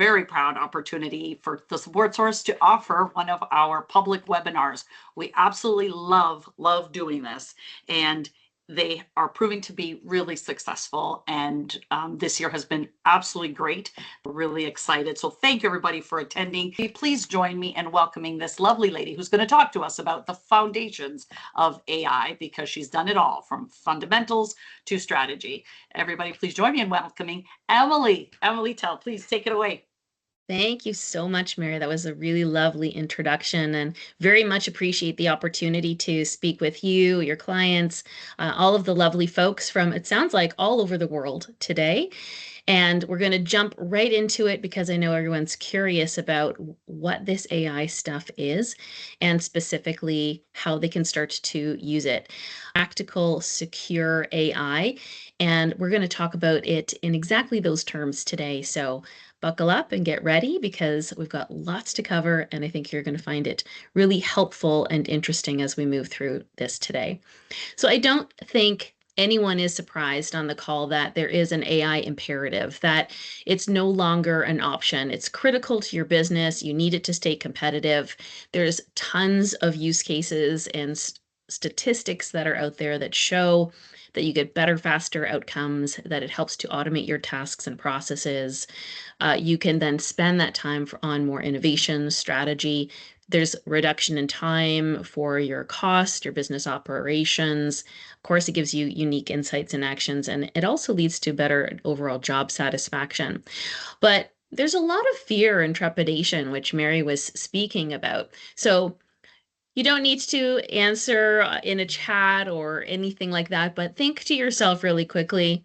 very proud opportunity for the Support Source to offer one of our public webinars. We absolutely love doing this, and they are proving to be really successful. And this year has been absolutely great. We're really excited. So thank you everybody for attending. Please join me in welcoming this lovely lady who's going to talk to us about the foundations of AI, because she's done it all from fundamentals to strategy. Everybody, please join me in welcoming Emily. Emily Tell, please take it away. Thank you so much, Mary. That was a really lovely introduction, and very much appreciate the opportunity to speak with you, your clients, all of the lovely folks from, it sounds like, all over the world today. And we're going to jump right into it because I know everyone's curious about what this AI stuff is and specifically how they can start to use it. Practical, secure AI. And we're going to talk about it in exactly those terms today. So buckle up and get ready because we've got lots to cover, and I think you're going to find it really helpful and interesting as we move through this today. So I don't think anyone is surprised on the call that there is an AI imperative, that it's no longer an option. It's critical to your business. You need it to stay competitive. There's tons of use cases and statistics that are out there that show that you get better, faster outcomes, that it helps to automate your tasks and processes. You can then spend that time on more innovation, strategy. There's reduction in time for your cost, your business operations. Of course, it gives you unique insights and actions, and it also leads to better overall job satisfaction. But there's a lot of fear and trepidation, which Mary was speaking about. So you don't need to answer in a chat or anything like that, but think to yourself really quickly,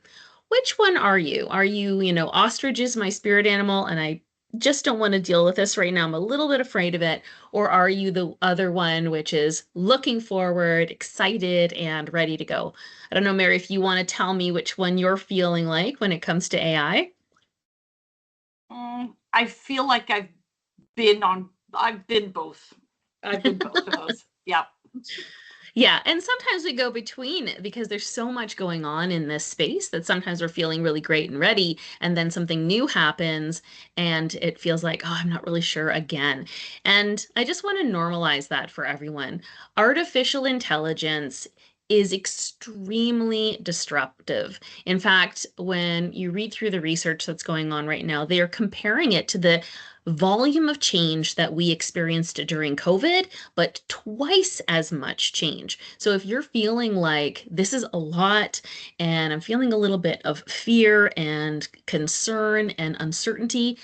which one are you? Are you, ostrich is my spirit animal and I just don't want to deal with this right now. I'm a little bit afraid of it. Or are you the other one, which is looking forward, excited, and ready to go? I don't know, Mary, if you want to tell me which one you're feeling like when it comes to AI. I feel like I've been both. I've been both of those. Yeah. Yeah, and sometimes we go between because there's so much going on in this space that sometimes we're feeling really great and ready, and then something new happens and it feels like, oh, I'm not really sure again. And I just want to normalize that for everyone. Artificial intelligence is extremely disruptive. In fact, when you read through the research that's going on right now, they are comparing it to the volume of change that we experienced during COVID, but twice as much change. So if you're feeling like this is a lot and I'm feeling a little bit of fear and concern and uncertainty,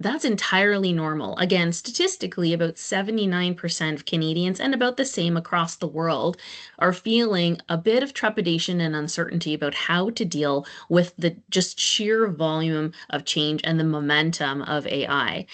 that's entirely normal. Again, statistically, about 79% of Canadians and about the same across the world are feeling a bit of trepidation and uncertainty about how to deal with the just sheer volume of change and the momentum of AI.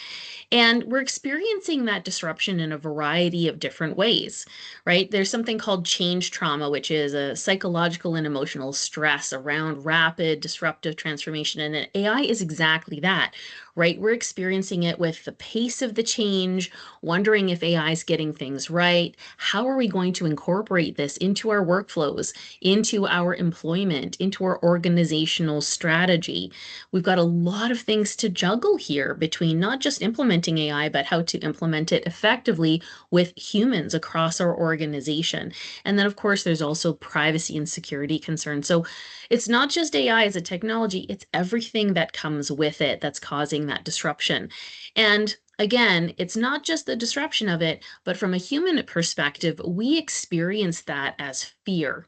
And we're experiencing that disruption in a variety of different ways, right? There's something called change trauma, which is a psychological and emotional stress around rapid disruptive transformation. And AI is exactly that, right? We're experiencing it with the pace of the change, wondering if AI is getting things right. How are we going to incorporate this into our workflows, into our employment, into our organizational strategy? We've got a lot of things to juggle here between not just implementing AI, but how to implement it effectively with humans across our organization. And then, of course, there's also privacy and security concerns. So it's not just AI as a technology, it's everything that comes with it that's causing that disruption. And again, it's not just the disruption of it, but from a human perspective, we experience that as fear.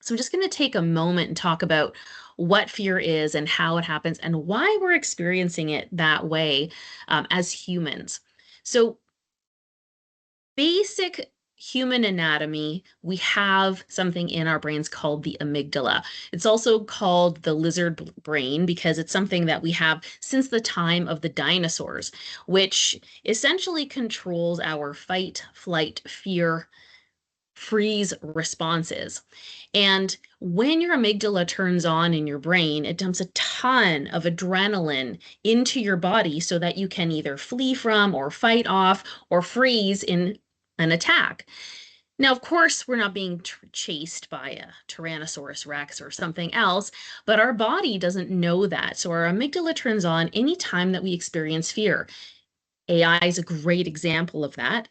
So I'm just going to take a moment and talk about what fear is and how it happens and why we're experiencing it that way as humans. So basic human anatomy, we have something in our brains called the amygdala. It's also called the lizard brain because it's something that we have since the time of the dinosaurs, which essentially controls our fight, flight, fear, freeze responses. And when your amygdala turns on in your brain, it dumps a ton of adrenaline into your body so that you can either flee from or fight off or freeze in an attack. Now, of course, we're not being chased by a Tyrannosaurus Rex or something else, but our body doesn't know that. So our amygdala turns on anytime that we experience fear. AI is a great example of that.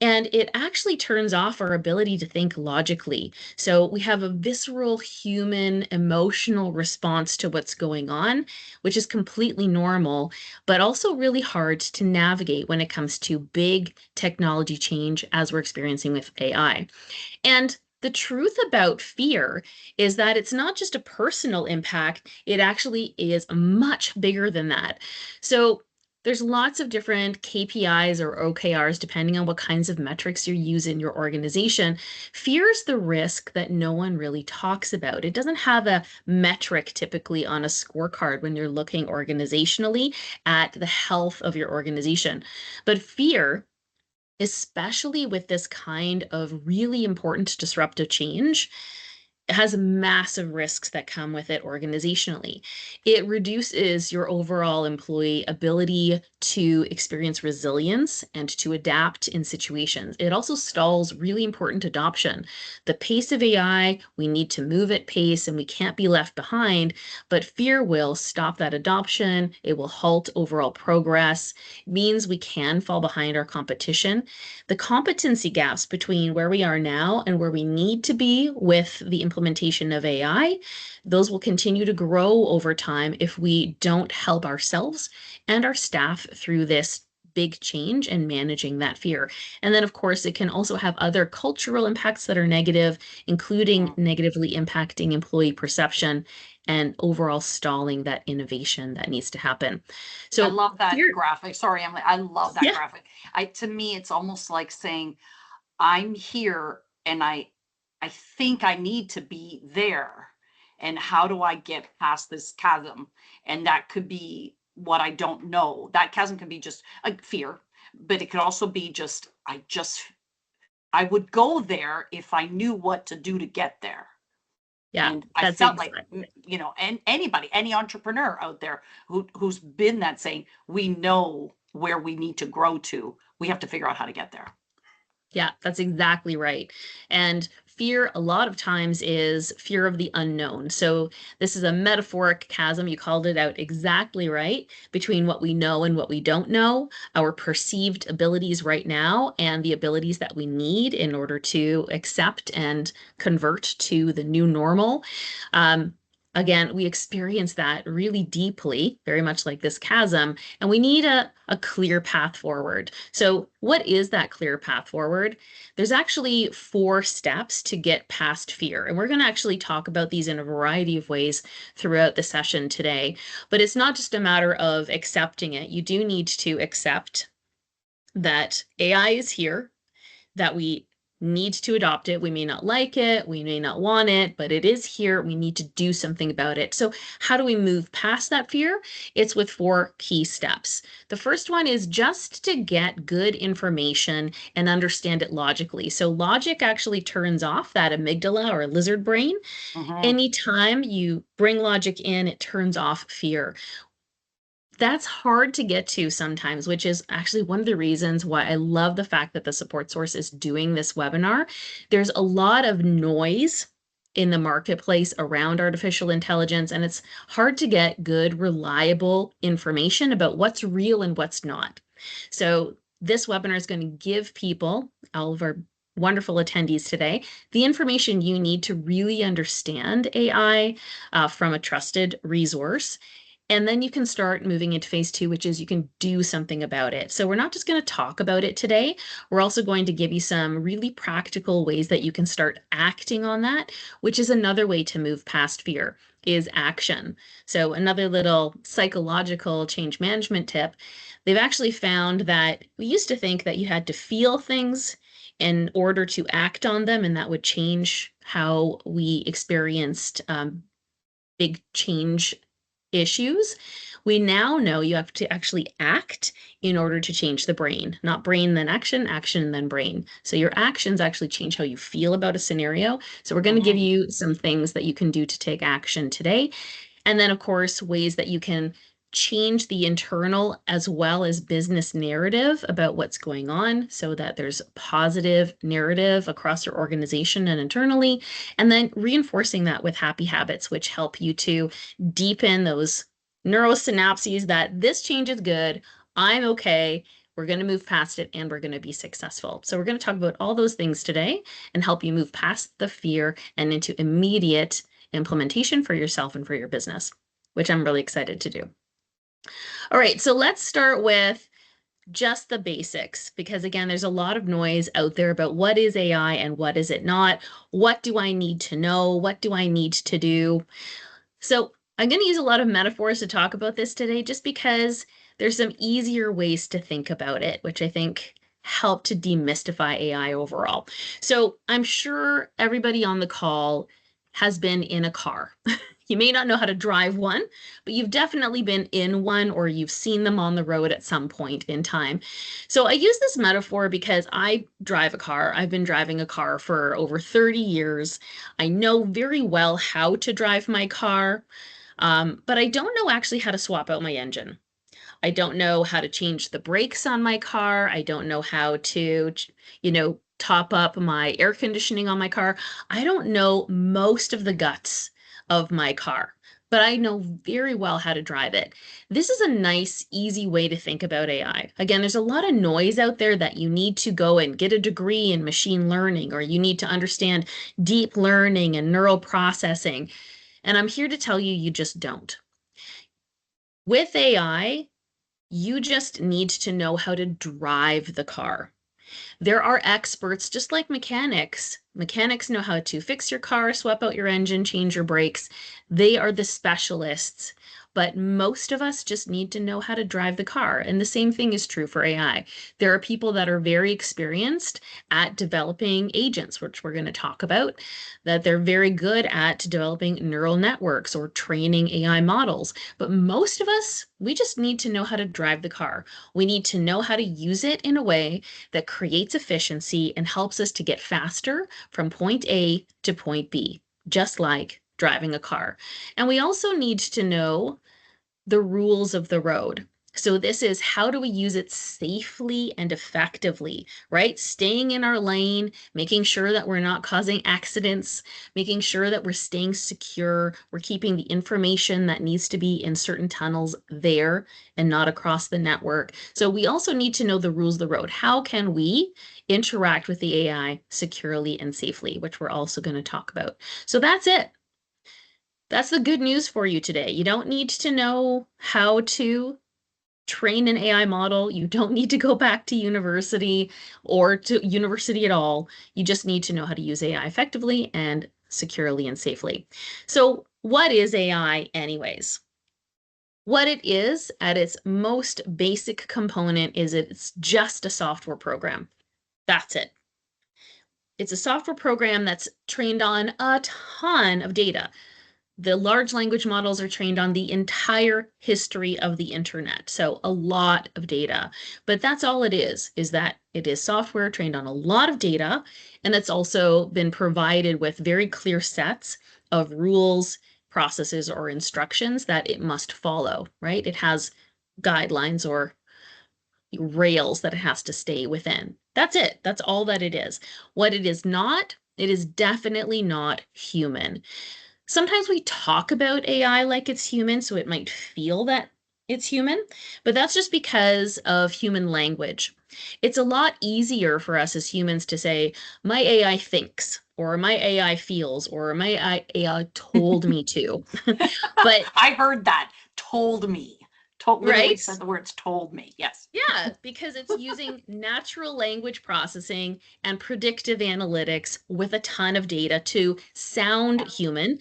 And it actually turns off our ability to think logically. So we have a visceral human emotional response to what's going on, which is completely normal, but also really hard to navigate when it comes to big technology change as we're experiencing with AI. And the truth about fear is that it's not just a personal impact, it actually is much bigger than that. So there's lots of different KPIs or OKRs, depending on what kinds of metrics you use in your organization. Fear is the risk that no one really talks about. It doesn't have a metric typically on a scorecard when you're looking organizationally at the health of your organization. But fear, especially with this kind of really important disruptive change, has massive risks that come with it organizationally. It reduces your overall employee ability to experience resilience and to adapt in situations. It also stalls really important adoption. The pace of AI, we need to move at pace and we can't be left behind, but fear will stop that adoption. It will halt overall progress. It means we can fall behind our competition. The competency gaps between where we are now and where we need to be with the implementation of AI, those will continue to grow over time if we don't help ourselves and our staff through this big change and managing that fear. And then, of course, it can also have other cultural impacts that are negative, including Mm. negatively impacting employee perception and overall stalling that innovation that needs to happen. I So, love that fear, graphic. Sorry, Emily. I love that yeah, graphic. To me, it's almost like saying, I'm here and I think I need to be there. And how do I get past this chasm? And that could be what I don't know. That chasm can be just a fear, but it could also be just I would go there if I knew what to do to get there. yeah, And I that's felt like, exactly. and anybody, any entrepreneur out there who's been that saying, we know where we need to grow to. We have to figure out how to get there. Yeah, that's exactly right. And fear, a lot of times, is fear of the unknown. So, this is a metaphoric chasm. You called it out exactly right between what we know and what we don't know, our perceived abilities right now, and the abilities that we need in order to accept and convert to the new normal. Um, Again, we experience that really deeply, very much like this chasm, and we need a clear path forward. So, what is that clear path forward? There's actually 4 steps to get past fear. And we're going to actually talk about these in a variety of ways throughout the session today. But it's not just a matter of accepting it. You do need to accept that AI is here, that we need to adopt it. We may not like it, we may not want it, but it is here. We need to do something about it. So, how do we move past that fear? It's with 4 key steps. The first one is just to get good information and understand it logically. So, logic actually turns off that amygdala or lizard brain. Mhm. Anytime you bring logic in, it turns off fear. That's hard to get to sometimes, which is actually one of the reasons why I love the fact that the support source is doing this webinar. There's a lot of noise in the marketplace around artificial intelligence, and it's hard to get good, reliable information about what's real and what's not. So, this webinar is going to give people, all of our wonderful attendees today, the information you need to really understand AI from a trusted resource. And then you can start moving into phase 2, which is you can do something about it. So we're not just going to talk about it today. We're also going to give you some really practical ways that you can start acting on that, which is another way to move past fear is action. So another little psychological change management tip, they've actually found that we used to think that you had to feel things in order to act on them, and that would change how we experienced big change issues. We now know you have to actually act in order to change the brain, not brain then action, action then brain. So your actions actually change how you feel about a scenario. So we're going to give Mhm. you some things that you can do to take action today. And then, of course, ways that you can change the internal as well as business narrative about what's going on so that there's positive narrative across your organization and internally, and then reinforcing that with happy habits, which help you to deepen those neurosynapses that this change is good, I'm okay, we're going to move past it, and we're going to be successful. So we're going to talk about all those things today and help you move past the fear and into immediate implementation for yourself and for your business, which I'm really excited to do. All right, so let's start with just the basics, because again, there's a lot of noise out there about what is AI and what is it not. What do I need to know? What do I need to do? So I'm going to use a lot of metaphors to talk about this today, just because there's some easier ways to think about it, which I think help to demystify AI overall. So I'm sure everybody on the call has been in a car. You may not know how to drive one, but you've definitely been in one, or you've seen them on the road at some point in time. So I use this metaphor because I drive a car. I've been driving a car for over 30 years. I know very well how to drive my car, but I don't know actually how to swap out my engine. I don't know how to change the brakes on my car. I don't know how to, top up my air conditioning on my car. I don't know most of the guts of my car, but I know very well how to drive it. This is a nice, easy way to think about AI. Again, there's a lot of noise out there that you need to go and get a degree in machine learning, or you need to understand deep learning and neural processing. And I'm here to tell you, you just don't. With AI, you just need to know how to drive the car. There are experts, just like mechanics. Mechanics know how to fix your car, swap out your engine, change your brakes. They are the specialists. But most of us just need to know how to drive the car. And the same thing is true for AI. There are people that are very experienced at developing agents, which we're going to talk about, that they're very good at developing neural networks or training AI models. But most of us, we just need to know how to drive the car. We need to know how to use it in a way that creates efficiency and helps us to get faster from point A to point B, just like driving a car. And we also need to know the rules of the road. So this is, how do we use it safely and effectively, right? Staying in our lane, making sure that we're not causing accidents, making sure that we're staying secure, we're keeping the information that needs to be in certain tunnels there and not across the network. So we also need to know the rules of the road. How can we interact with the AI securely and safely, which we're also going to talk about. So that's it. That's the good news for you today. You don't need to know how to train an AI model. You don't need to go back to university or to university at all. You just need to know how to use AI effectively and securely and safely. So what is AI anyways? What it is at its most basic component is it's just a software program. That's it. It's a software program that's trained on a ton of data. The large language models are trained on the entire history of the internet, so a lot of data. But that's all it is that it is software trained on a lot of data, and it's also been provided with very clear sets of rules, processes, or instructions that it must follow, right? It has guidelines or rails that it has to stay within. That's it. That's all that it is. What it is not, it is definitely not human. Sometimes we talk about AI like it's human, so it might feel that it's human, but that's just because of human language. It's a lot easier for us as humans to say, my AI thinks, or my AI feels, or my AI told me to. But I heard that. Told me. Literally right? said the words told me. Yes. Yeah, because it's using natural language processing and predictive analytics with a ton of data to sound human,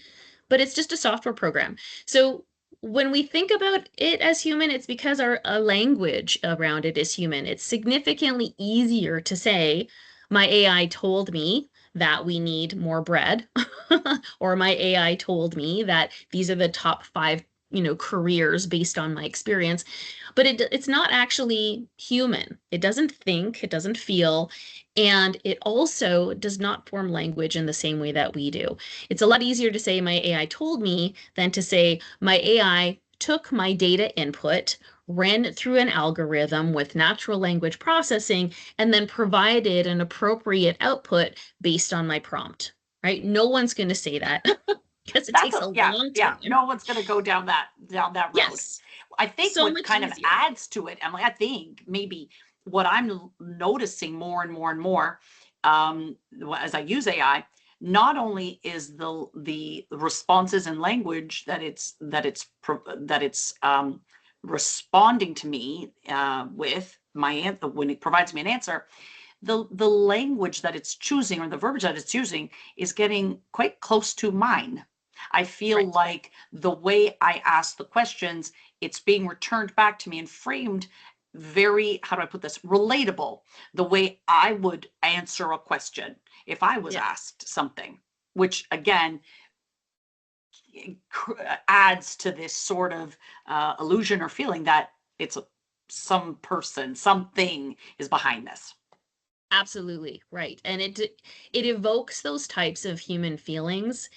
but it's just a software program. So when we think about it as human, it's because our language around it is human. It's significantly easier to say, my AI told me that we need more bread, or my AI told me that these are the top 5 careers based on my experience, but it's not actually human. It doesn't think, it doesn't feel, and it also does not form language in the same way that we do. It's a lot easier to say my AI told me than to say my AI took my data input, ran it through an algorithm with natural language processing, and then provided an appropriate output based on my prompt, right? No one's going to say that because it takes a long yeah. time. No one's going to go down that road. Yes, I think so what much kind of easier. adds to it, Emily, I think maybe what I'm noticing more and more and more as I use AI, not only is the responses and language that it's responding to me with when it provides me an answer, the language that it's choosing or the verbiage that it's using is getting quite close to mine. I feel Right. like the way I ask the questions, it's being returned back to me and framed very, how do I put this, relatable, the way I would answer a question if I was Yeah. asked something, which again adds to this sort of illusion or feeling that it's some person, something is behind this. Absolutely, right. And it evokes those types of human feelings,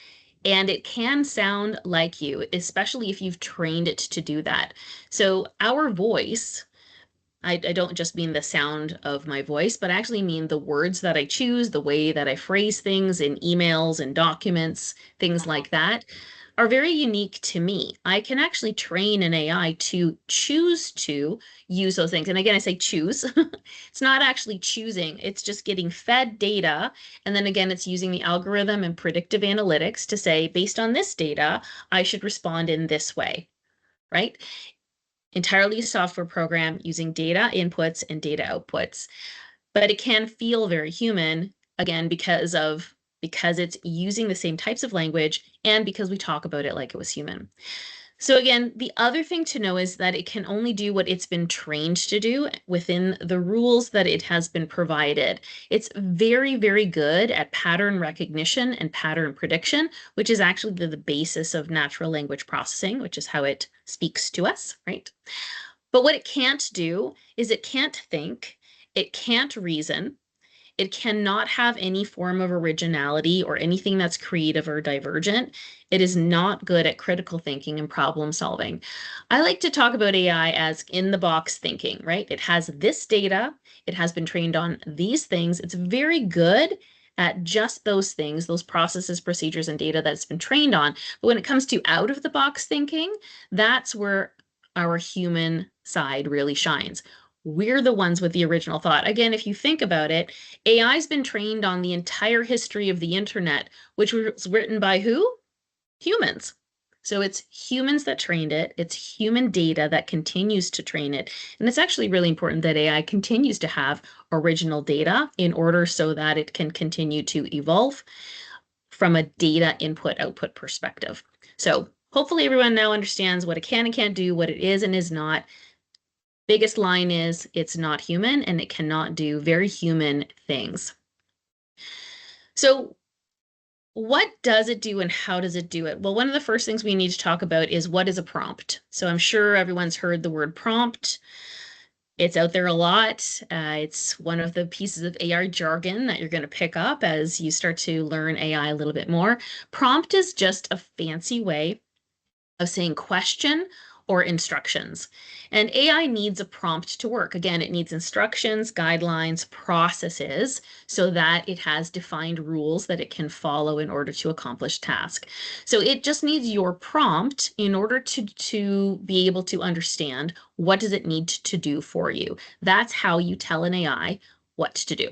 and it can sound like you, especially if you've trained it to do that. So our voice, I don't just mean the sound of my voice, but I actually mean the words that I choose, the way that I phrase things in emails and documents, things Mhm. like that, are very unique to me. I can actually train an AI to choose to use those things. And again, I say choose. It's not actually choosing, it's just getting fed data. And then again, it's using the algorithm and predictive analytics to say, based on this data, I should respond in this way, right? Entirely a software program using data inputs and data outputs. But it can feel very human, again, because it's using the same types of language and because we talk about it like it was human. So again, the other thing to know is that it can only do what it's been trained to do within the rules that it has been provided. It's very, very good at pattern recognition and pattern prediction, which is actually the basis of natural language processing, which is how it speaks to us, right? But what it can't do is it can't think, it can't reason, it cannot have any form of originality or anything that's creative or divergent. It is not good at critical thinking and problem solving. I like to talk about AI as in the box thinking, right? It has this data, it has been trained on these things. It's very good at just those things, those processes, procedures, and data that's been trained on. But when it comes to out of the box thinking, that's where our human side really shines. We're the ones with the original thought. Again, if you think about it, AI's been trained on the entire history of the internet, which was written by who? Humans. So it's humans that trained it. It's human data that continues to train it. And it's actually really important that AI continues to have original data in order so that it can continue to evolve from a data input output perspective. So hopefully everyone now understands what it can and can't do, what it is and is not. Biggest line is it's not human and it cannot do very human things. So what does it do and how does it do it? Well, one of the first things we need to talk about is what is a prompt. So I'm sure everyone's heard the word prompt. It's out there a lot. It's one of the pieces of AI jargon that you're going to pick up as you start to learn AI a little bit more. Prompt is just a fancy way of saying question or instructions. And AI needs a prompt to work. Again, it needs instructions, guidelines, processes, so that it has defined rules that it can follow in order to accomplish task. So it just needs your prompt in order to be able to understand what does it need to do for you. That's how you tell an AI what to do.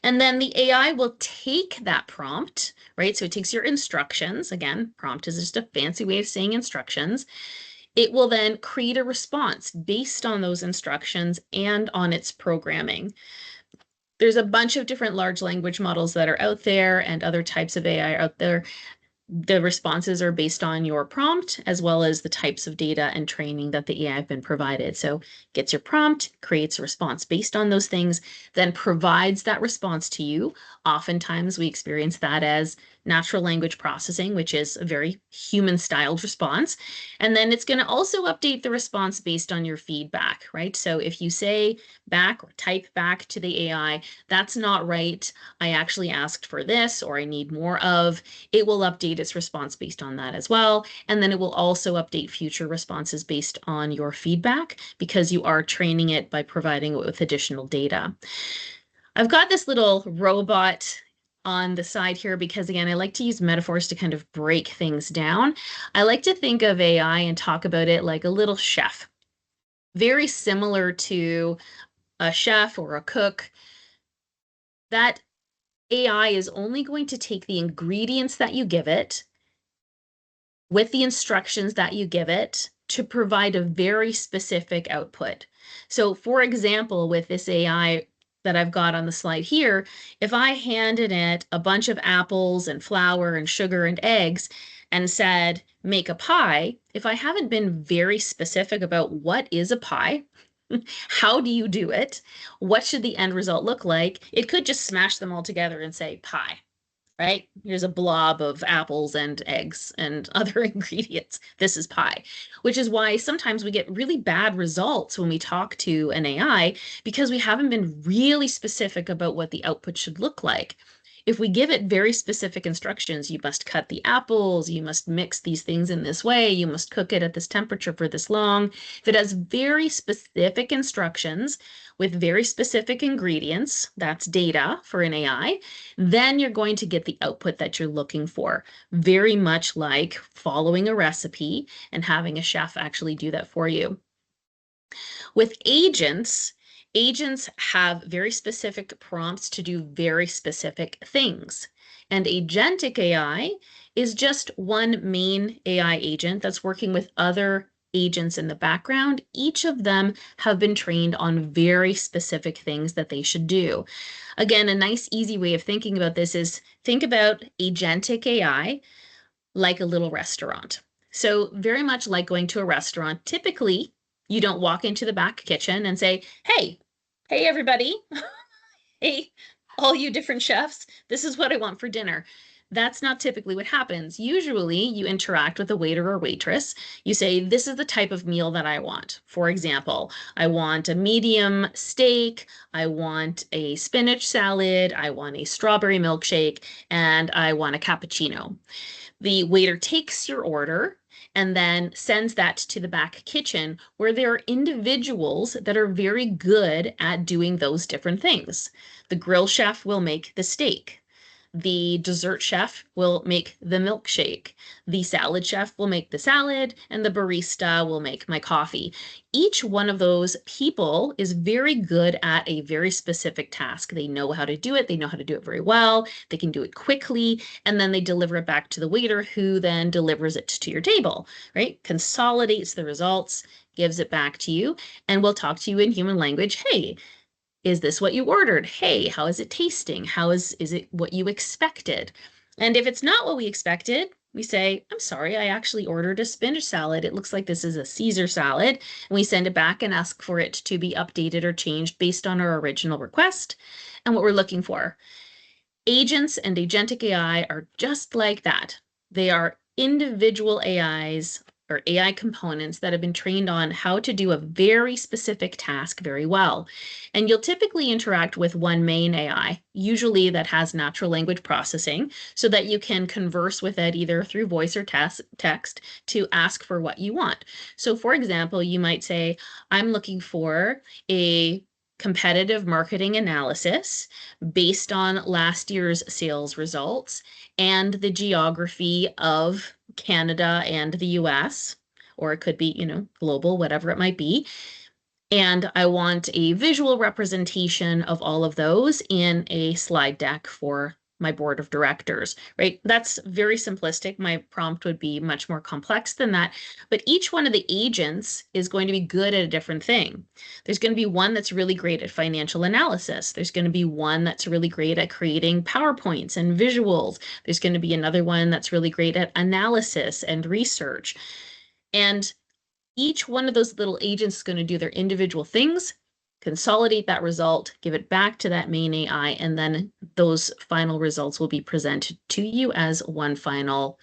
And then the AI will take that prompt, right? So it takes your instructions. Again, prompt is just a fancy way of saying instructions. It will then create a response based on those instructions and on its programming. There's a bunch of different large language models that are out there and other types of AI out there. The responses are based on your prompt as well as the types of data and training that the AI have been provided. So gets your prompt, creates a response based on those things, then provides that response to you. Oftentimes we experience that as natural language processing, which is a very human-styled response. And then it's going to also update the response based on your feedback, right? So if you say back or type back to the AI, that's not right, I actually asked for this, or I need more of, it will update its response based on that as well. And then it will also update future responses based on your feedback, because you are training it by providing it with additional data. I've got this little robot on the side here because, again, I like to use metaphors to kind of break things down. I like to think of AI and talk about it like a little chef, very similar to a chef or a cook. That AI is only going to take the ingredients that you give it with the instructions that you give it to provide a very specific output. So for example, with this AI that I've got on the slide here, if I handed it a bunch of apples and flour and sugar and eggs and said, make a pie, if I haven't been very specific about what is a pie, how do you do it, what should the end result look like, it could just smash them all together and say pie. Right? Here's a blob of apples and eggs and other ingredients. This is pie, which is why sometimes we get really bad results when we talk to an AI because we haven't been really specific about what the output should look like. If we give it very specific instructions, you must cut the apples, you must mix these things in this way, you must cook it at this temperature for this long. If it has very specific instructions with very specific ingredients, that's data for an AI, then you're going to get the output that you're looking for. Very much like following a recipe and having a chef actually do that for you. With agents, agents have very specific prompts to do very specific things. And agentic AI is just one main AI agent that's working with other agents in the background. Each of them have been trained on very specific things that they should do. Again, a nice, easy way of thinking about this is think about agentic AI like a little restaurant. So very much like going to a restaurant, typically you don't walk into the back kitchen and say, hey, everybody, hey, all you different chefs, this is what I want for dinner. That's not typically what happens. Usually you interact with a waiter or waitress. You say, this is the type of meal that I want. For example, I want a medium steak, I want a spinach salad, I want a strawberry milkshake, and I want a cappuccino. The waiter takes your order and then sends that to the back kitchen where there are individuals that are very good at doing those different things. The grill chef will make the steak. The dessert chef will make the milkshake. The salad chef will make the salad, and the barista will make my coffee. Each one of those people is very good at a very specific task. They know how to do it. They know how to do it very well. They can do it quickly, and then they deliver it back to the waiter, who then delivers it to your table, right? Consolidates the results, gives it back to you, and will talk to you in human language. Hey, is this what you ordered? Hey, how is it tasting? Is it what you expected? And if it's not what we expected, we say, I'm sorry, I actually ordered a spinach salad. It looks like this is a Caesar salad. And we send it back and ask for it to be updated or changed based on our original request and what we're looking for. Agents and agentic AI are just like that. They are individual AIs or AI components that have been trained on how to do a very specific task very well. And you'll typically interact with one main AI, usually that has natural language processing, so that you can converse with it either through voice or text to ask for what you want. So for example, you might say, I'm looking for a competitive marketing analysis based on last year's sales results and the geography of Canada and the US, or it could be, global, whatever it might be. And I want a visual representation of all of those in a slide deck for my board of directors, right? That's very simplistic. My prompt would be much more complex than that, but each one of the agents is going to be good at a different thing. There's going to be one that's really great at financial analysis. There's going to be one that's really great at creating PowerPoints and visuals. There's going to be another one that's really great at analysis and research. And each one of those little agents is going to do their individual things, consolidate that result, give it back to that main AI, and then those final results will be presented to you as one final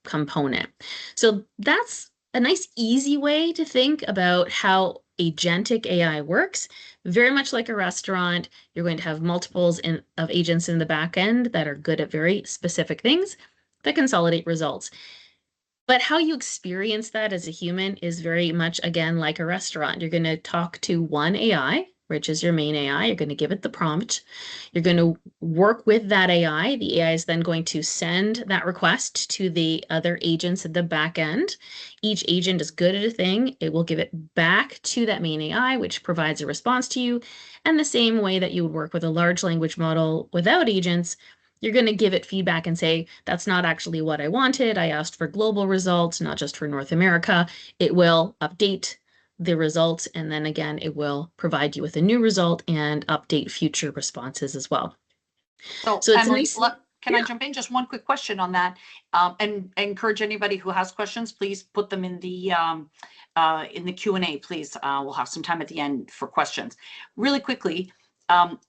component. So that's a nice, easy way to think about how agentic AI works. Very much like a restaurant, you're going to have multiples of agents in the back end that are good at very specific things that consolidate results. But how you experience that as a human is very much, again, like a restaurant. You're going to talk to one AI, which is your main AI. You're going to give it the prompt. You're going to work with that AI. The AI is then going to send that request to the other agents at the back end. Each agent is good at a thing. It will give it back to that main AI, which provides a response to you. And the same way that you would work with a large language model without agents, you're going to give it feedback and say, that's not actually what I wanted. I asked for global results, not just for North America. It will update the results. And then again, it will provide you with a new result and update future responses as well. So So it's Anne-Marie, nice. can I jump in? Just one quick question on that. And I encourage anybody who has questions, please put them in the Q&A, please. We'll have some time at the end for questions. Really quickly,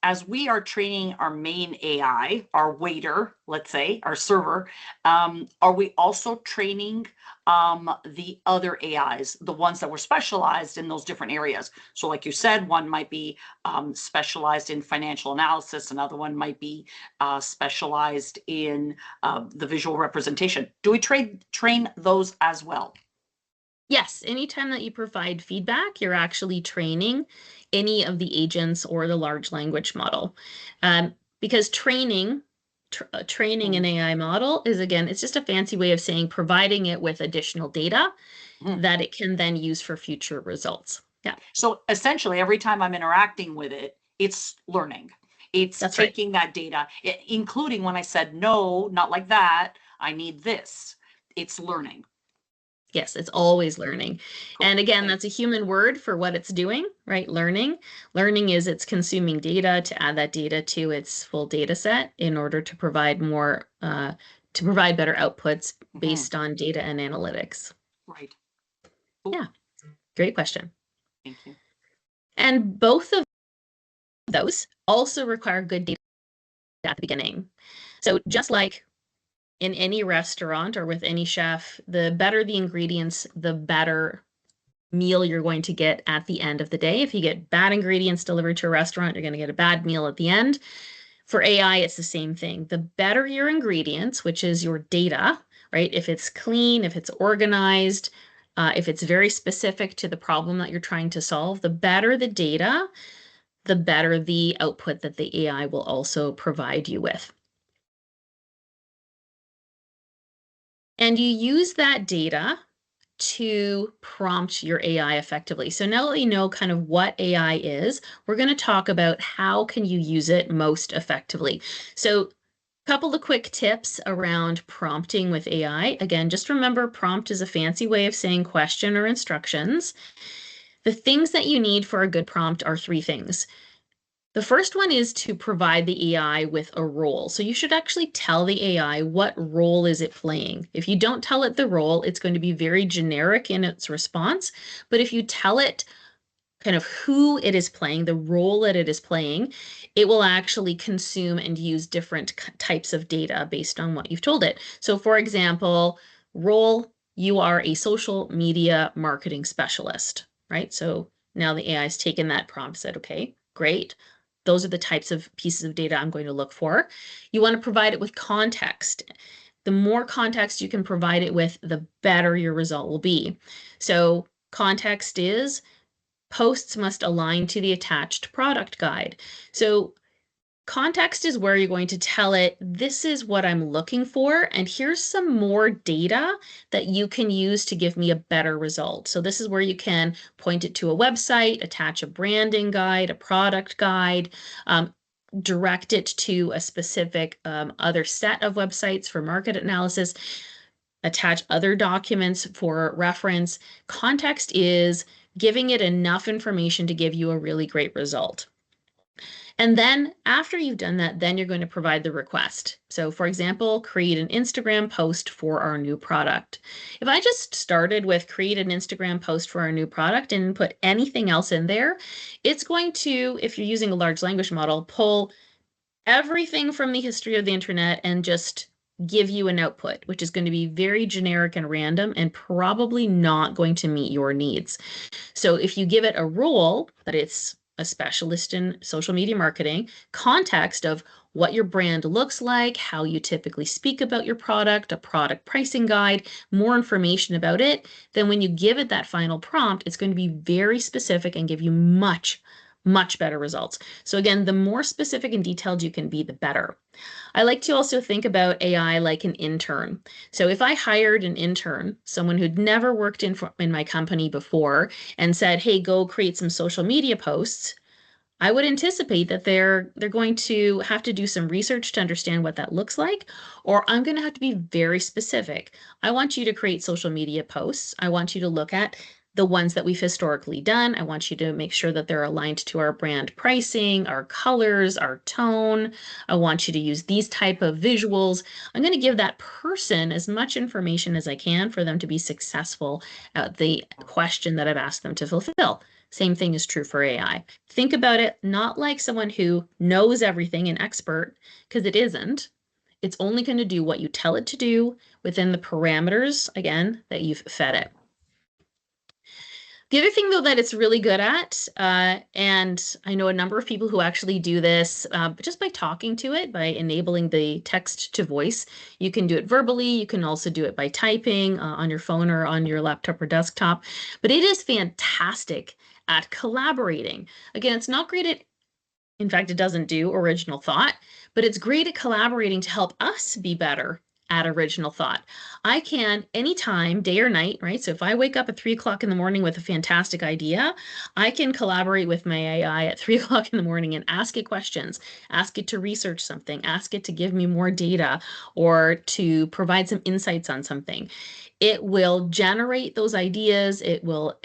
as we are training our main AI, our waiter, let's say, our server, are we also training the other AIs, the ones that were specialized in those different areas? So like you said, one might be specialized in financial analysis, another one might be specialized in the visual representation. Do we train those as well? Yes, anytime that you provide feedback, you're actually training any of the agents or the large language model. Because training an AI model is, again, it's just a fancy way of saying providing it with additional data that it can then use for future results. Yeah. So essentially, every time I'm interacting with it, it's learning. It's That's taking that data, including when I said, no, not like that, I need this. It's learning. Yes, it's always learning. Cool. And again, that's a human word for what it's doing, right? Learning. Learning is it's consuming data to add that data to its full data set in order to provide more, to provide better outputs based on data and analytics. Right. Cool. Yeah, great question. Thank you. And both of those also require good data at the beginning. So just like in any restaurant or with any chef, the better the ingredients, the better meal you're going to get at the end of the day. If you get bad ingredients delivered to a restaurant, you're going to get a bad meal at the end. For AI, it's the same thing. The better your ingredients, which is your data, right? If it's clean, if it's organized, if it's very specific to the problem that you're trying to solve, the better the data, the better the output that the AI will also provide you with. And you use that data to prompt your AI effectively. So now that you know kind of what AI is, we're going to talk about how can you use it most effectively. So a couple of quick tips around prompting with AI. Again, just remember prompt is a fancy way of saying question or instructions. The things that you need for a good prompt are three things. The first one is to provide the AI with a role. So you should actually tell the AI what role is it playing. If you don't tell it the role, it's going to be very generic in its response. But if you tell it kind of who it is playing, the role that it is playing, it will actually consume and use different types of data based on what you've told it. So for example, role, you are a social media marketing specialist, right? So now the AI has taken that prompt, said, okay, great. Those are the types of pieces of data I'm going to look for. You want to provide it with context. The more context you can provide it with, the better your result will be. So context is posts must align to the attached product guide. So context is where you're going to tell it, this is what I'm looking for, and here's some more data that you can use to give me a better result. So this is where you can point it to a website, attach a branding guide, a product guide, direct it to a specific other set of websites for market analysis, attach other documents for reference. Context is giving it enough information to give you a really great result. And then after you've done that, then you're going to provide the request. So for example, create an Instagram post for our new product. If I just started with create an Instagram post for our new product and put anything else in there, it's going to, if you're using a large language model, pull everything from the history of the internet and just give you an output, which is going to be very generic and random and probably not going to meet your needs. So if you give it a role that it's a specialist in social media marketing, context of what your brand looks like, how you typically speak about your product, a product pricing guide, more information about it, then when you give it that final prompt, it's going to be very specific and give you much better results. So again, the more specific and detailed you can be, the better. I like to also think about AI like an intern. So if I hired an intern, someone who'd never worked in my company before, and said, "Hey, go create some social media posts," I would anticipate that they're going to have to do some research to understand what that looks like, or I'm going to have to be very specific. I want you to create social media posts. I want you to look at the ones that we've historically done. I want you to make sure that they're aligned to our brand pricing, our colors, our tone. I want you to use these type of visuals. I'm going to give that person as much information as I can for them to be successful at the question that I've asked them to fulfill. Same thing is true for AI. Think about it not like someone who knows everything, an expert, because it isn't. It's only going to do what you tell it to do within the parameters, again, that you've fed it. The other thing, though, that it's really good at, and I know a number of people who actually do this just by talking to it, by enabling the text to voice. You can do it verbally. You can also do it by typing on your phone or on your laptop or desktop. But it is fantastic at collaborating. Again, it's not great at, in fact, it doesn't do original thought, but it's great at collaborating to help us be better at original thought. I can anytime, day or night, right? So if I wake up at 3 o'clock in the morning with a fantastic idea, I can collaborate with my AI at 3 o'clock in the morning and ask it questions, ask it to research something, ask it to give me more data or to provide some insights on something. It will generate those ideas. It will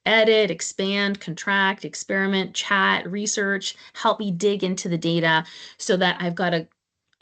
edit, expand, contract, experiment, chat, research, help me dig into the data so that I've got a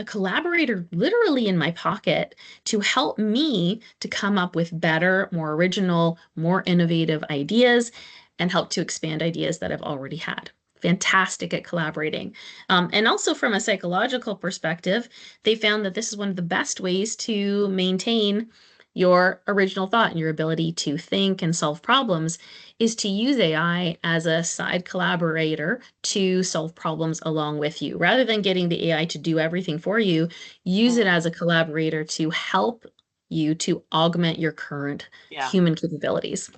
collaborator literally in my pocket to help me to come up with better, more original, more innovative ideas and help to expand ideas that I've already had. Fantastic at collaborating. And also from a psychological perspective, they found that this is one of the best ways to maintain your original thought and your ability to think and solve problems is to use AI as a side collaborator to solve problems along with you. Rather than getting the AI to do everything for you, use it as a collaborator to help you to augment your current Yeah, human capabilities.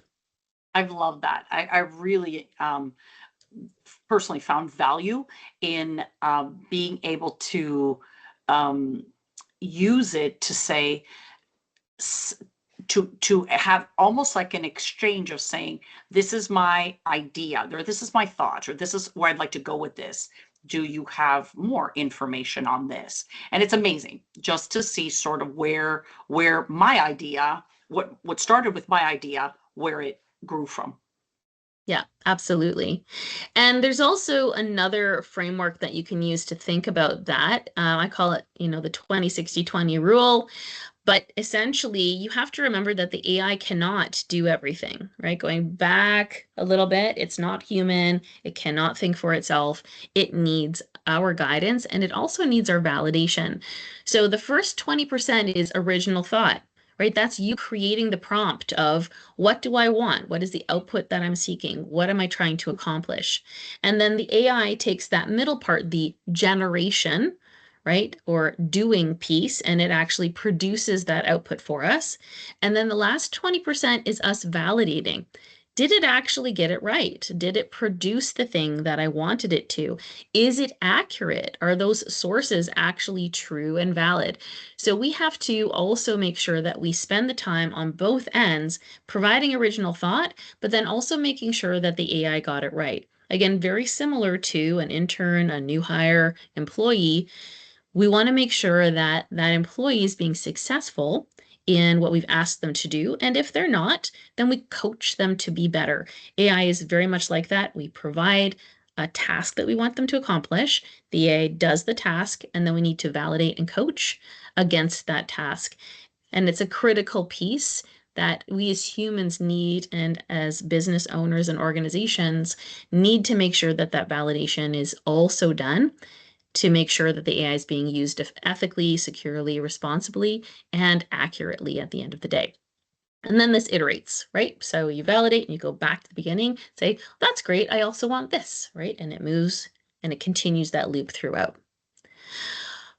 I've loved that. I really personally found value in being able to um, use it to say, to have almost like an exchange of saying, this is my idea, or this is my thought, or this is where I'd like to go with this. Do you have more information on this? And it's amazing just to see sort of where my idea, what started with my idea, where it grew from. Yeah, absolutely. And there's also another framework that you can use to think about that. I call it, the 20-60-20 rule. But essentially, you have to remember that the AI cannot do everything, right? Going back a little bit, it's not human. It cannot think for itself. It needs our guidance and it also needs our validation. So the first 20% is original thought, right? That's you creating the prompt of what do I want? What is the output that I'm seeking? What am I trying to accomplish? And then the AI takes that middle part, the generation, right? Or doing piece, and it actually produces that output for us. And then the last 20% is us validating. Did it actually get it right? Did it produce the thing that I wanted it to? Is it accurate? Are those sources actually true and valid? So we have to also make sure that we spend the time on both ends, providing original thought, but then also making sure that the AI got it right. Again, very similar to an intern, a new hire, employee. We want to make sure that that employee is being successful in what we've asked them to do. And if they're not, then we coach them to be better. AI is very much like that. We provide a task that we want them to accomplish. The AI does the task, and then we need to validate and coach against that task. And it's a critical piece that we as humans need, and as business owners and organizations need to make sure that that validation is also done to make sure that the AI is being used ethically, securely, responsibly, and accurately at the end of the day. And then this iterates, right? So you validate and you go back to the beginning, say, that's great, I also want this, right? And it moves and it continues that loop throughout.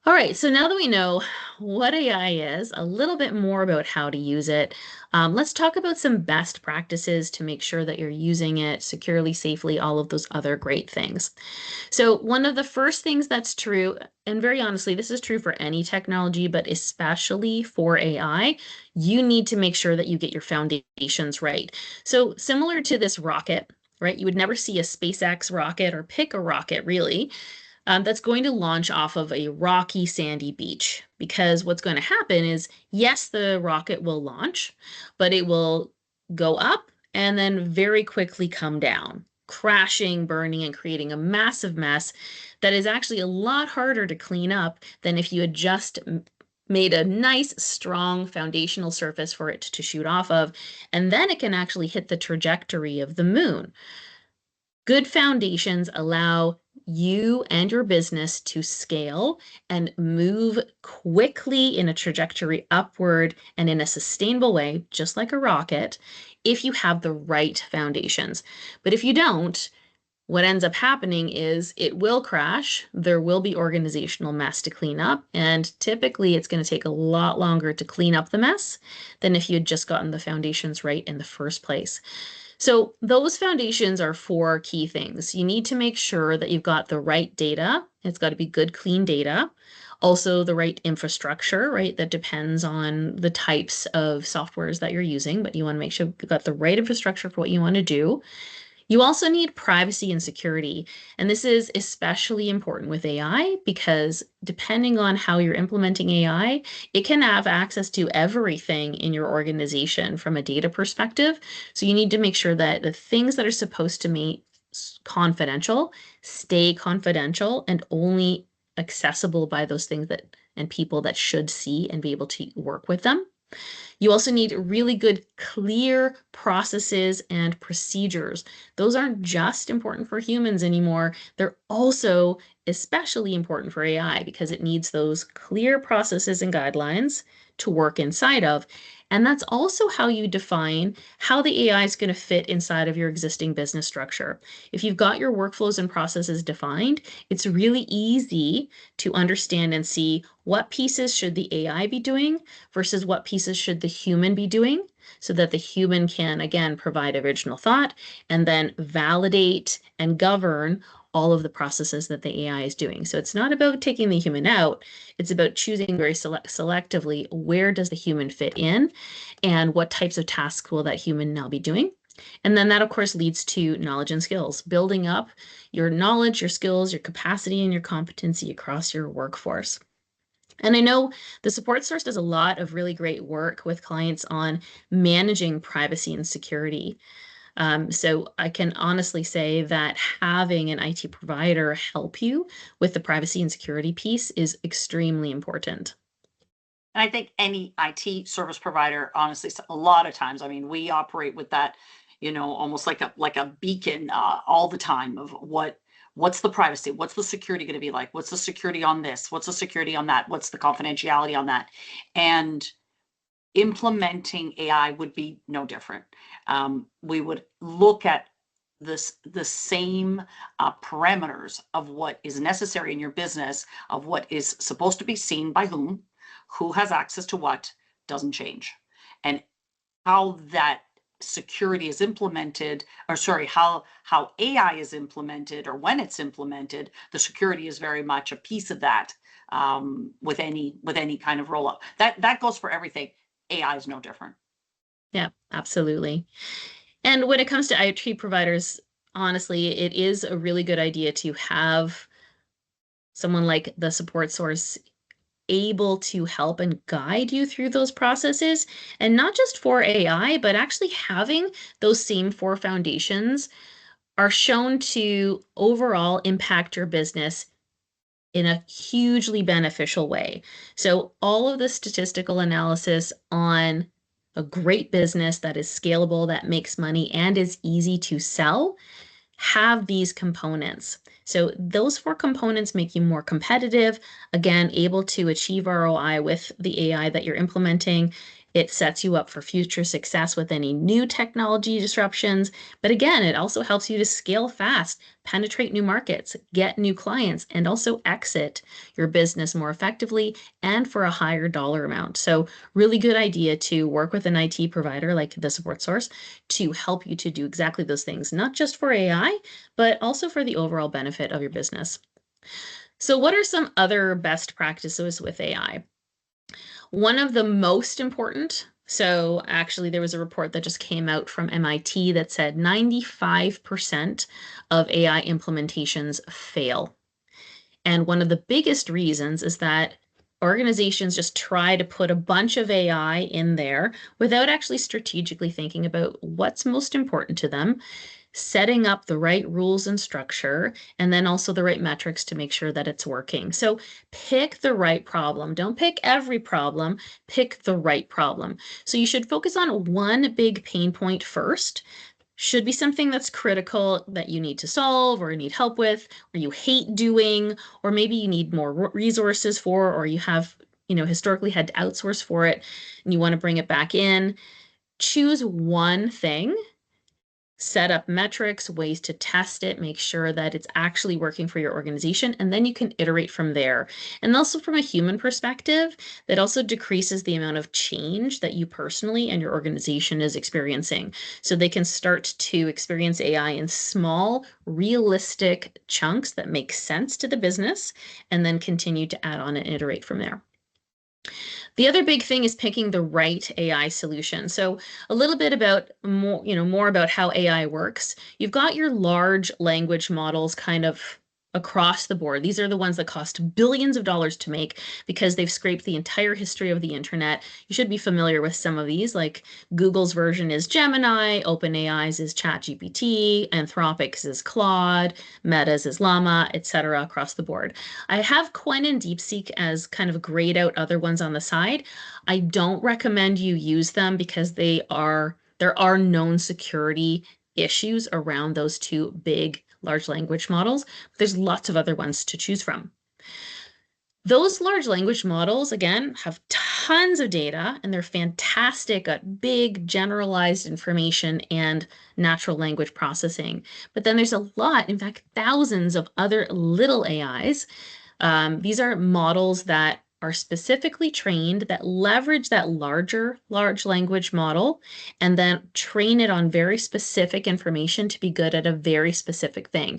All right, so now that we know what AI is, a little bit more about how to use it, let's talk about some best practices to make sure that you're using it securely, safely, all of those other great things. So one of the first things that's true, and very honestly, this is true for any technology, but especially for AI, you need to make sure that you get your foundations right. So similar to this rocket, right? You would never see a SpaceX rocket or pick a rocket really that's going to launch off of a rocky, sandy beach. Because what's going to happen is, yes, the rocket will launch, but it will go up and then very quickly come down, crashing, burning, and creating a massive mess that is actually a lot harder to clean up than if you had just made a nice, strong foundational surface for it to shoot off of, and then it can actually hit the trajectory of the moon. Good foundations allow you and your business to scale and move quickly in a trajectory upward and in a sustainable way, just like a rocket, if you have the right foundations. But if you don't, what ends up happening is it will crash. There will be organizational mess to clean up. And typically, it's going to take a lot longer to clean up the mess than if you had just gotten the foundations right in the first place. So those foundations are 4 key things. You need to make sure that you've got the right data. It's got to be good, clean data. Also the right infrastructure, right? That depends on the types of softwares that you're using, but you want to make sure you've got the right infrastructure for what you want to do. You also need privacy and security. And this is especially important with AI because depending on how you're implementing AI, it can have access to everything in your organization from a data perspective. So you need to make sure that the things that are supposed to be confidential stay confidential and only accessible by those things that and people that should see and be able to work with them. You also need really good, clear processes and procedures. Those aren't just important for humans anymore. They're also especially important for AI because it needs those clear processes and guidelines to work inside of. And that's also how you define how the AI is going to fit inside of your existing business structure. If you've got your workflows and processes defined, it's really easy to understand and see what pieces should the AI be doing versus what pieces should the human be doing so that the human can, again, provide original thought and then validate and govern all of the processes that the AI is doing. So it's not about taking the human out. It's about choosing very selectively where does the human fit in and what types of tasks will that human now be doing. And then that, of course, leads to knowledge and skills, building up your knowledge, your skills, your capacity, and your competency across your workforce. And I know the support source does a lot of really great work with clients on managing privacy and security. So I can honestly say that having an IT provider help you with the privacy and security piece is extremely important. And I think any IT service provider, honestly, a lot of times, I mean, we operate with that, almost like a beacon all the time of what's the privacy, what's the security going to be like, what's the security on this, what's the security on that, what's the confidentiality on that, and implementing AI would be no different. We would look at the same parameters of what is necessary in your business, of what is supposed to be seen by who has access to what, doesn't change. And how that security is implemented, or sorry, how AI is implemented, or when it's implemented, the security is very much a piece of that with any kind of rollout. That goes for everything. AI is no different. Yeah, absolutely. And when it comes to IT providers, honestly, it is a really good idea to have someone like the support source able to help and guide you through those processes. And not just for AI, but actually having those same 4 foundations are shown to overall impact your business in a hugely beneficial way. So all of the statistical analysis on a great business that is scalable, that makes money, and is easy to sell have these components. So those 4 components make you more competitive, again, able to achieve ROI with the AI that you're implementing. It sets you up for future success with any new technology disruptions. But again, it also helps you to scale fast, penetrate new markets, get new clients, and also exit your business more effectively and for a higher dollar amount. So really good idea to work with an IT provider like the Support Source to help you to do exactly those things, not just for AI, but also for the overall benefit of your business. So what are some other best practices with AI? One of the most important, so actually there was a report that just came out from MIT that said 95% of AI implementations fail. And one of the biggest reasons is that organizations just try to put a bunch of AI in there without actually strategically thinking about what's most important to them, setting up the right rules and structure, and then also the right metrics to make sure that it's working. So pick the right problem. Don't pick every problem, pick the right problem. So you should focus on one big pain point first. Should be something that's critical that you need to solve or need help with, or you hate doing, or maybe you need more resources for, or you have, historically had to outsource for it and you want to bring it back in. Choose one thing, set up metrics, ways to test it, make sure that it's actually working for your organization, and then you can iterate from there. And also from a human perspective, that also decreases the amount of change that you personally and your organization is experiencing. So they can start to experience AI in small, realistic chunks that make sense to the business, and then continue to add on and iterate from there. The other big thing is picking the right AI solution. So a little bit about more about how AI works. You've got your large language models kind of across the board. These are the ones that cost billions of dollars to make because they've scraped the entire history of the internet. You should be familiar with some of these, like Google's version is Gemini, OpenAI's is ChatGPT, Anthropic's is Claude, Meta's is Llama, etc. across the board. I have Qwen and DeepSeek as kind of grayed out other ones on the side. I don't recommend you use them because there are known security issues around those 2 big large language models. There's lots of other ones to choose from. Those large language models, again, have tons of data and they're fantastic at big generalized information and natural language processing. But then there's a lot, in fact, thousands of other little AIs. These are models that are specifically trained that leverage that large language model and then train it on very specific information to be good at a very specific thing.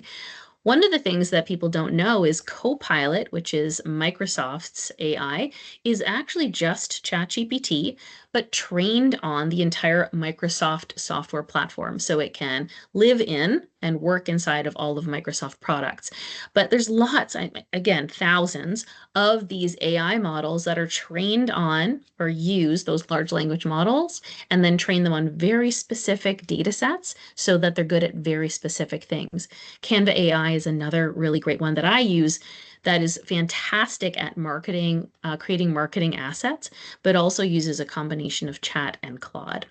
One of the things that people don't know is Copilot, which is Microsoft's AI, is actually just ChatGPT, but trained on the entire Microsoft software platform. So it can live in and work inside of all of Microsoft products. But there's lots, again, thousands of these AI models that are trained on or use those large language models and then train them on very specific data sets so that they're good at very specific things. Canva AI is another really great one that I use that is fantastic at marketing, creating marketing assets, but also uses a combination of Chat and Claude.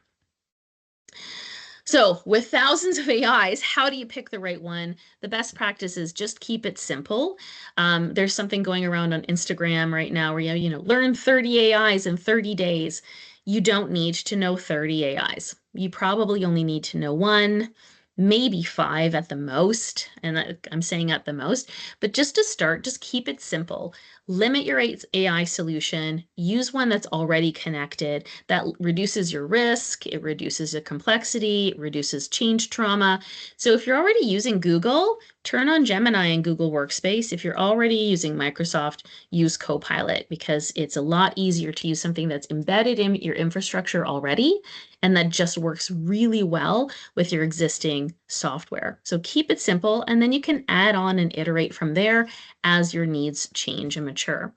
So with thousands of AIs, how do you pick the right one? The best practice is just keep it simple. There's something going around on Instagram right now where you learn 30 AIs in 30 days. You don't need to know 30 AIs. You probably only need to know 1, maybe 5 at the most. And I'm saying at the most, but just to start, just keep it simple. Limit your AI solution, use one that's already connected. That reduces your risk, it reduces the complexity, it reduces change trauma. So if you're already using Google, turn on Gemini in Google Workspace. If you're already using Microsoft, use Copilot because it's a lot easier to use something that's embedded in your infrastructure already and that just works really well with your existing software. So keep it simple, and then you can add on and iterate from there as your needs change and mature.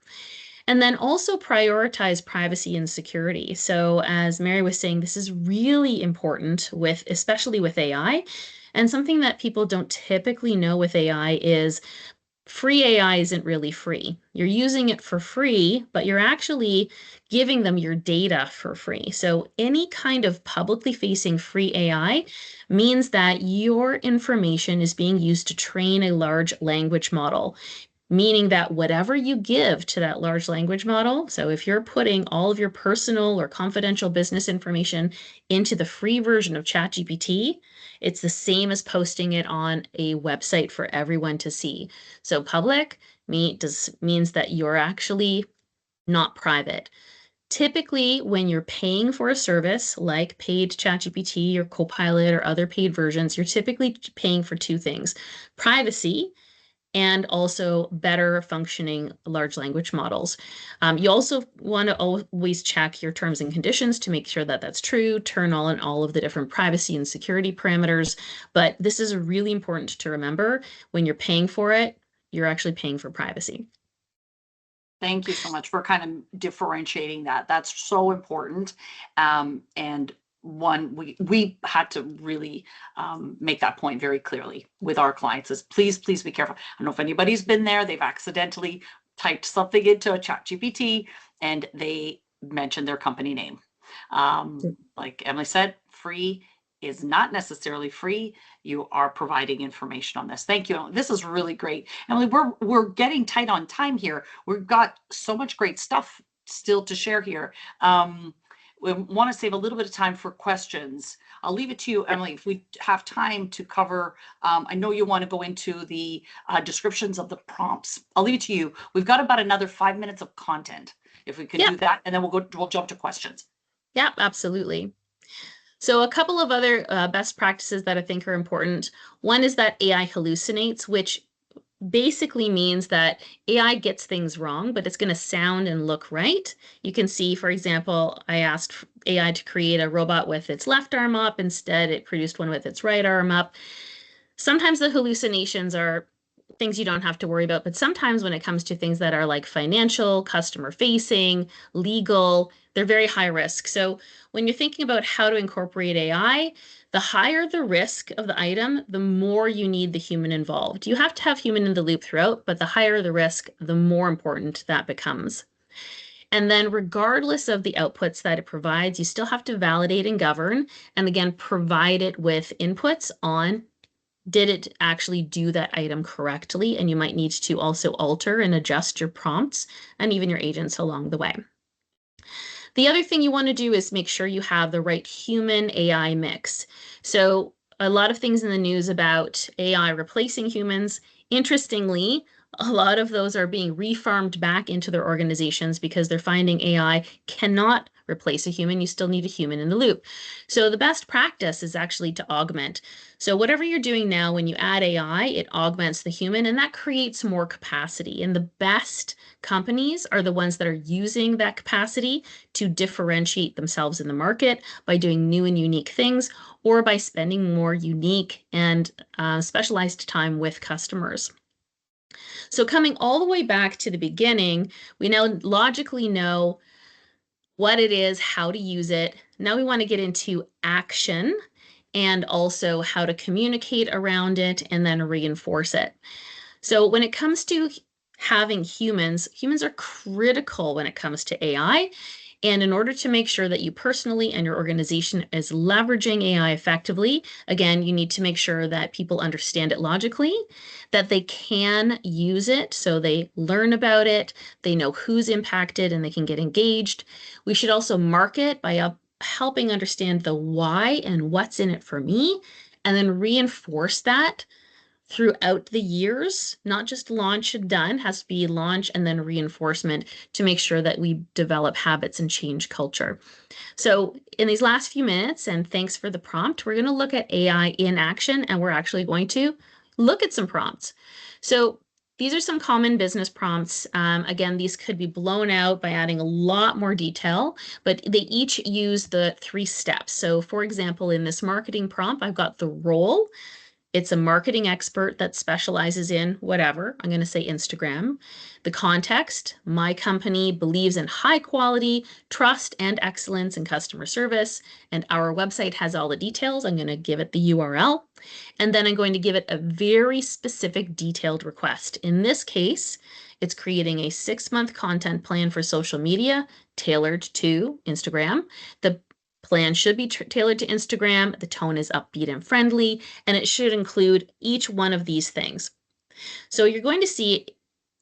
And then also prioritize privacy and security. So as Mary was saying, this is really important especially with AI. And something that people don't typically know with AI is free AI isn't really free. You're using it for free, but you're actually giving them your data for free. So any kind of publicly facing free AI means that your information is being used to train a large language model, meaning that whatever you give to that large language model, so if you're putting all of your personal or confidential business information into the free version of ChatGPT, it's the same as posting it on a website for everyone to see. So public means that you're actually not private. Typically, when you're paying for a service like paid ChatGPT or Copilot or other paid versions, you're typically paying for two things: privacy and also better functioning large language models. You also want to always check your terms and conditions to make sure that that's true, turn on all of the different privacy and security parameters. But this is really important to remember. When you're paying for it, you're actually paying for privacy. Thank you so much for kind of differentiating that. That's so important. And one, we had to really make that point very clearly with our clients is please, please be careful. I don't know if anybody's been there, they've accidentally typed something into a chat GPT and they mentioned their company name. Like Emily said, free is not necessarily free. You are providing information on this. Thank you. This is really great. Emily, we're getting tight on time here. We've got so much great stuff still to share here. We want to save a little bit of time for questions. I'll leave it to you, Emily, if we have time to cover. I know you want to go into the descriptions of the prompts. I'll leave it to you. We've got about another 5 minutes of content. If we can do that, and then we'll jump to questions. Yeah, absolutely. So a couple of other best practices that I think are important. One is that AI hallucinates, which basically means that AI gets things wrong, but it's going to sound and look right. You can see, for example, I asked AI to create a robot with its left arm up. Instead, it produced one with its right arm up. Sometimes the hallucinations are things you don't have to worry about, but sometimes when it comes to things that are like financial, customer facing, legal, they're very high risk. So when you're thinking about how to incorporate AI, the higher the risk of the item, the more you need the human involved. You have to have human in the loop throughout, but the higher the risk, the more important that becomes. And then regardless of the outputs that it provides, you still have to validate and govern, and again, provide it with inputs on, did it actually do that item correctly? And you might need to also alter and adjust your prompts and even your agents along the way. The other thing you want to do is make sure you have the right human AI mix. So a lot of things in the news about AI replacing humans. Interestingly, a lot of those are being refarmed back into their organizations because they're finding AI cannot replace a human. You still need a human in the loop. So the best practice is actually to augment. So whatever you're doing now, when you add AI, it augments the human and that creates more capacity. And the best companies are the ones that are using that capacity to differentiate themselves in the market by doing new and unique things or by spending more unique and specialized time with customers. So coming all the way back to the beginning, we now logically know what it is, how to use it. Now we want to get into action and also how to communicate around it and then reinforce it. So when it comes to having humans are critical when it comes to AI. And in order to make sure that you personally and your organization is leveraging AI effectively, again, you need to make sure that people understand it logically, that they can use it so they learn about it, they know who's impacted, and they can get engaged. We should also market by helping understand the why and what's in it for me, and then reinforce that throughout the years, not just launch and done, has to be launch and then reinforcement to make sure that we develop habits and change culture. So in these last few minutes, and thanks for the prompt, we're going to look at AI in action, and we're actually going to look at some prompts. So these are some common business prompts. Again, these could be blown out by adding a lot more detail, but they each use the 3 steps. So for example, in this marketing prompt, I've got the role. It's a marketing expert that specializes in whatever. I'm going to say Instagram. The context, my company believes in high quality, trust, and excellence in customer service. And our website has all the details. I'm going to give it the URL. And then I'm going to give it a very specific detailed request. In this case, it's creating a 6-month content plan for social media tailored to Instagram. The plan should be tailored to Instagram. The tone is upbeat and friendly, and it should include each one of these things. So you're going to see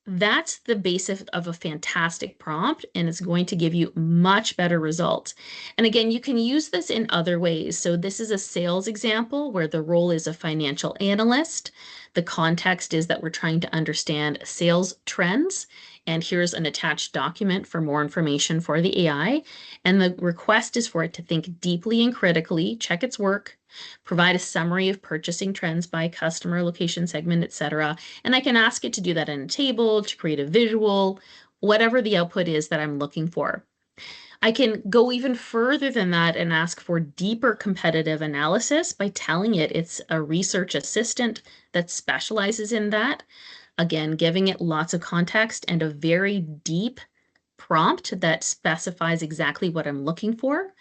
that's the basis of a fantastic prompt, and it's going to give you much better results. And again, you can use this in other ways. So this is a sales example where the role is a financial analyst. The context is that we're trying to understand sales trends. And here's an attached document for more information for the AI. And the request is for it to think deeply and critically, check its work, provide a summary of purchasing trends by customer, location, segment, etc. And I can ask it to do that in a table, to create a visual, whatever the output is that I'm looking for. I can go even further than that and ask for deeper competitive analysis by telling it it's a research assistant that specializes in that. Again, giving it lots of context and a very deep prompt that specifies exactly what I'm looking for.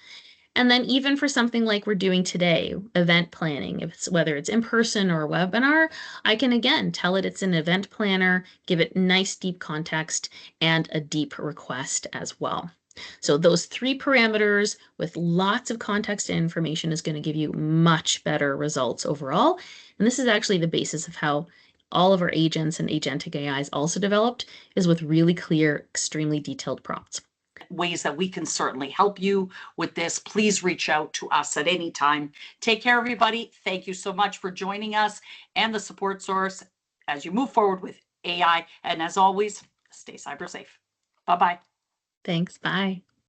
And then even for something like we're doing today, event planning, if it's whether it's in person or a webinar, I can again tell it it's an event planner, give it nice deep context and a deep request as well. So those 3 parameters with lots of context and information is going to give you much better results overall. And this is actually the basis of how all of our agents and agentic AIs also developed, is with really clear, extremely detailed prompts. Ways that we can certainly help you with this. Please reach out to us at any time. Take care, everybody. Thank you so much for joining us and the Support Source as you move forward with AI. And as always, stay cyber safe. Bye-bye. Thanks. Bye.